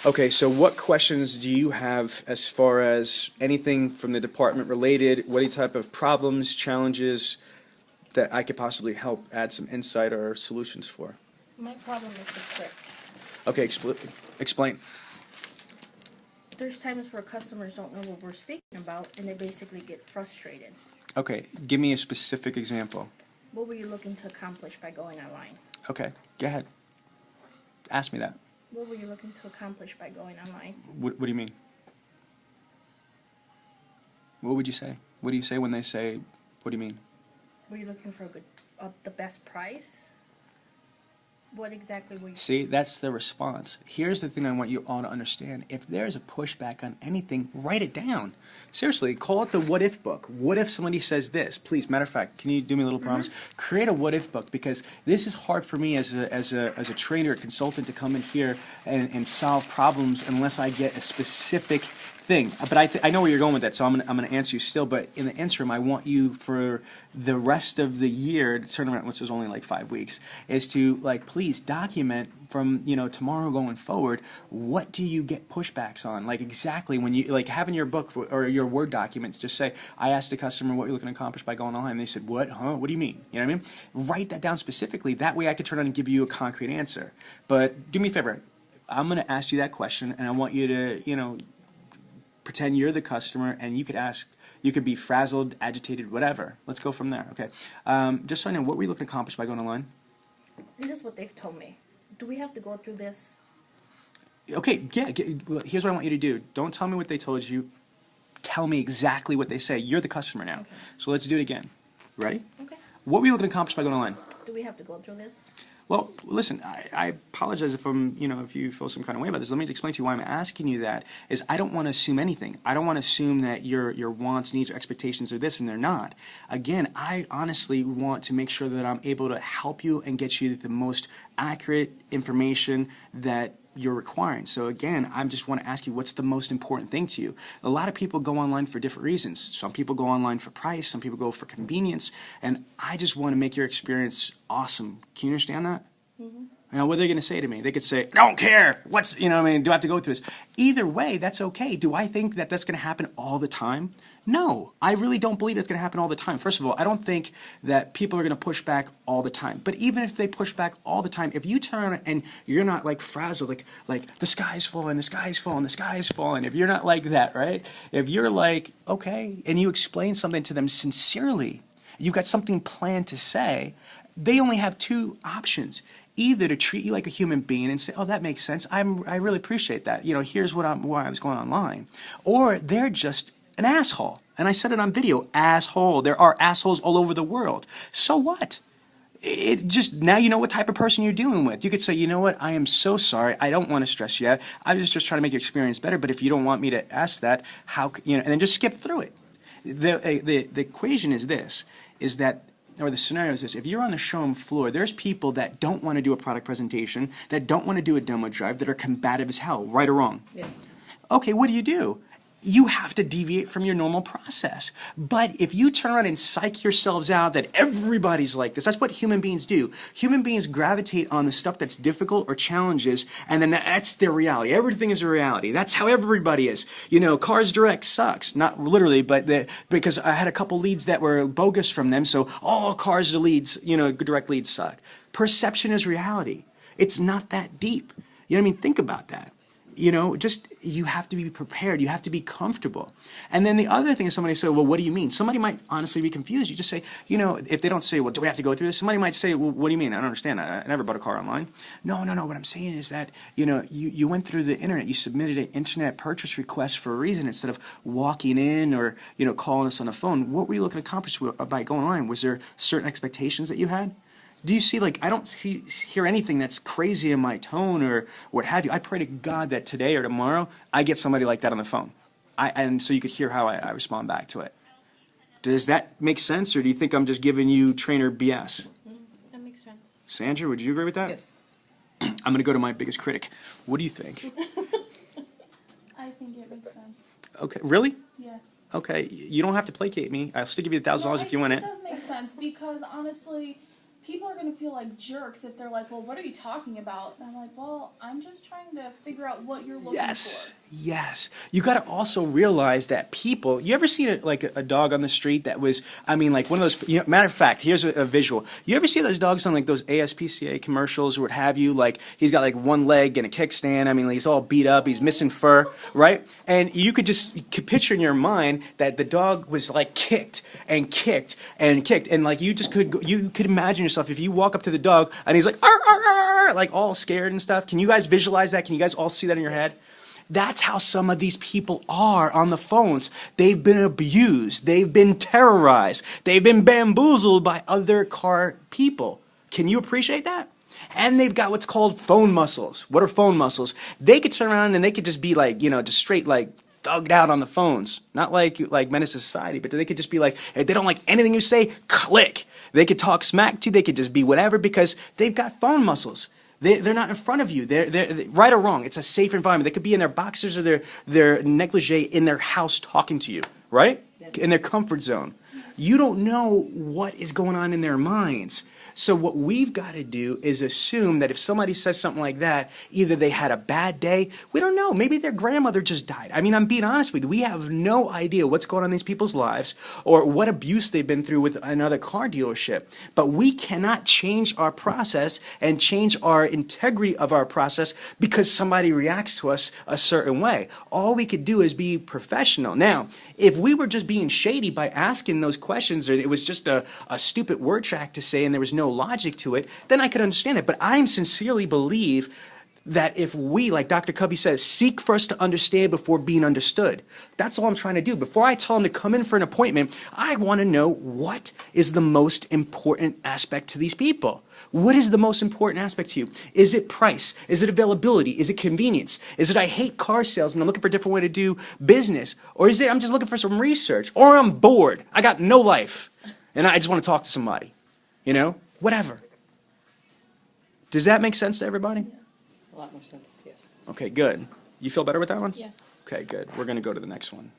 Okay, so what questions do you have as far as anything from the department related? What type of problems, challenges that I could possibly help add some insight or solutions for? My problem is the script. Okay, explain. There's times where customers don't know what we're speaking about and they basically get frustrated. Okay, give me a specific example. What were you looking to accomplish by going online? Okay, go ahead. Ask me that. What were you looking to accomplish by going online? What do you mean? What would you say? What do you say when they say, what do you mean? Were you looking for the best price? What exactly were you? See, that's the response. Here's the thing I want you all to understand. If there's a pushback on anything, write it down. Seriously, call it the what if book. What if somebody says this? Please, matter of fact, can you do me a little promise? Create a what if book, because this is hard for me as a trainer, a consultant, to come in here and solve problems unless I get a specific thing. But I know where you're going with that, so I'm gonna answer you still. But in the interim, I want you for the rest of the year, the tournament, which is only like 5 weeks, is to please document from tomorrow going forward. What do you get pushbacks on? Like exactly when you have in your book or your Word documents. Just say, I asked the customer what you're looking to accomplish by going online. And they said, what? Huh? What do you mean? You know what I mean? Write that down specifically. That way, I could turn around and give you a concrete answer. But do me a favor. I'm gonna ask you that question, and I want you to pretend you're the customer, and you could be frazzled, agitated, whatever. Let's go from there, okay? Just so I know, what were you looking to accomplish by going online? This is what they've told me. Do we have to go through this? Okay, yeah, well, here's what I want you to do. Don't tell me what they told you. Tell me exactly what they say. You're the customer now. Okay. So let's do it again. Ready? Okay. What were you looking to accomplish by going online? Do we have to go through this? Well, listen, I apologize if you feel some kind of way about this. Let me explain to you why I'm asking you that. Is I don't want to assume anything. I don't want to assume that your wants, needs, or expectations are this and they're not. Again, I honestly want to make sure that I'm able to help you and get you the most accurate information that you're requiring. So again, I just want to ask you, what's the most important thing to you? A lot of people go online for different reasons. Some people go online for price, some people go for convenience, and I just want to make your experience awesome. Can you understand that? Mm-hmm. Now, what are they going to say to me? They could say, I don't care. Do I have to go through this? Either way, that's okay. Do I think that that's going to happen all the time? No, I really don't believe that's going to happen all the time. First of all, I don't think that people are going to push back all the time. But even if they push back all the time, if you turn and you're not frazzled, like the sky's falling, the sky's falling, the sky's falling, if you're not like that, right? If you're like, okay, and you explain something to them sincerely, you've got something planned to say, they only have two options. Either to treat you like a human being and say, oh, that makes sense, I really appreciate that, here's why I was going online. Or they're just an asshole. And I said it on video, asshole. There are assholes all over the world. So what? Now you know what type of person you're dealing with. You could say, you know what, I am so sorry. I don't want to stress you out. I'm just trying to make your experience better. But if you don't want me to ask that, and then just skip through it. The equation is this, or the scenario is this: if you're on the showroom floor, there's people that don't want to do a product presentation, that don't want to do a demo drive, that are combative as hell, right or wrong? Yes. Okay, what do? You have to deviate from your normal process. But if you turn around and psych yourselves out that everybody's like this, that's what human beings do. Human beings gravitate on the stuff that's difficult or challenges, and then that's their reality. Everything is a reality. That's how everybody is. Cars Direct sucks. Not literally, but because I had a couple leads that were bogus from them, so all Cars Direct leads suck. Perception is reality. It's not that deep. You know what I mean? Think about that. You have to be prepared. You have to be comfortable. And then the other thing is somebody say, well, what do you mean? Somebody might honestly be confused. You just say, if they don't say, well, do we have to go through this? Somebody might say, well, what do you mean? I don't understand. I never bought a car online. No. What I'm saying is that, you went through the internet. You submitted an internet purchase request for a reason instead of walking in or, calling us on the phone. What were you looking to accomplish by going online? Was there certain expectations that you had? Do you see, I don't hear anything that's crazy in my tone or what have you. I pray to God that today or tomorrow I get somebody like that on the phone. And so you could hear how I respond back to it. Does that make sense, or do you think I'm just giving you trainer BS? That makes sense. Sandra, would you agree with that? Yes. I'm going to go to my biggest critic. What do you think? I think it makes sense. Okay, really? Yeah. Okay, you don't have to placate me. I'll still give you $1,000 if you want it. It does make sense because honestly, people are gonna feel like jerks if they're like, well, what are you talking about? And I'm like, well, I'm just trying to figure out what you're looking Yes, for. yes. You got to also realize that people. You ever seen a dog on the street that was? I mean, like one of those. Matter of fact, here's a visual. You ever see those dogs on like those ASPCA commercials or what have you? Like he's got like one leg and a kickstand. I mean, like, he's all beat up. He's missing fur, right? And you could picture in your mind that the dog was like kicked and kicked and kicked, and like you could imagine yourself if you walk up to the dog and he's like, "Arr, arr, arr, arr," like all scared and stuff. Can you guys visualize that? Can you guys all see that in your head? That's how some of these people are on the phones. They've been abused. They've been terrorized. They've been bamboozled by other car people. Can you appreciate that? And they've got what's called phone muscles. What are phone muscles? They could turn around and they could just be like, just straight like thugged out on the phones. Not like menace to society, but they could just be like, if they don't like anything you say, click. They could talk smack to you. They could just be whatever because they've got phone muscles. They're not in front of you. They're right or wrong. It's a safe environment. They could be in their boxers or their negligee in their house talking to you, right? Yes. In their comfort zone. You don't know what is going on in their minds. So what we've got to do is assume that if somebody says something like that, either they had a bad day, we don't know, maybe their grandmother just died. I mean, I'm being honest with you. We have no idea what's going on in these people's lives or what abuse they've been through with another car dealership. But we cannot change our process and change our integrity of our process because somebody reacts to us a certain way. All we could do is be professional. Now, if we were just being shady by asking those questions or it was just a stupid word track to say and there was no logic to it, then I could understand it. But I sincerely believe that if we, like Dr. Cubby says, seek first to understand before being understood. That's all I'm trying to do. Before I tell them to come in for an appointment, I want to know what is the most important aspect to these people. What is the most important aspect to you? Is it price? Is it availability? Is it convenience? Is it I hate car sales and I'm looking for a different way to do business? Or is it I'm just looking for some research? Or I'm bored. I got no life and I just want to talk to somebody. Whatever. Does that make sense to everybody? Yes. A lot more sense, yes. Okay, good. You feel better with that one? Yes. Okay, good. We're going to go to the next one.